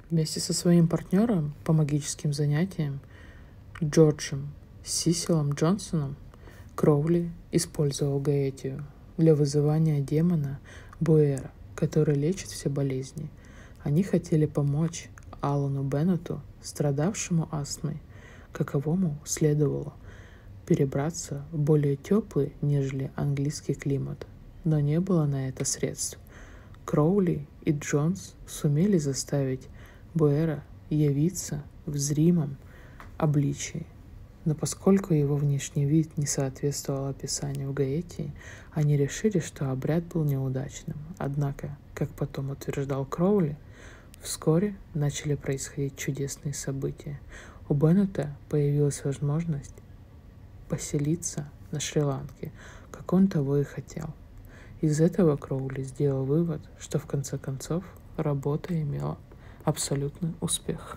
Вместе со своим партнером по магическим занятиям Джорджем Сисилом Джонсоном Кроули использовал Гаэтию для вызывания демона Буэра, который лечит все болезни. Они хотели помочь Алану Беннету, страдавшему астмой, каковому следовало перебраться в более теплый, нежели английский климат, но не было на это средств. Кроули и Джонс сумели заставить Буэра явиться в зримом обличии, но поскольку его внешний вид не соответствовал описанию в Гаэтии, они решили, что обряд был неудачным. Однако, как потом утверждал Кроули, вскоре начали происходить чудесные события. У Беннета появилась возможность поселиться на Шри-Ланке, как он того и хотел. Из этого Кроули сделал вывод, что в конце концов работа имела абсолютный успех.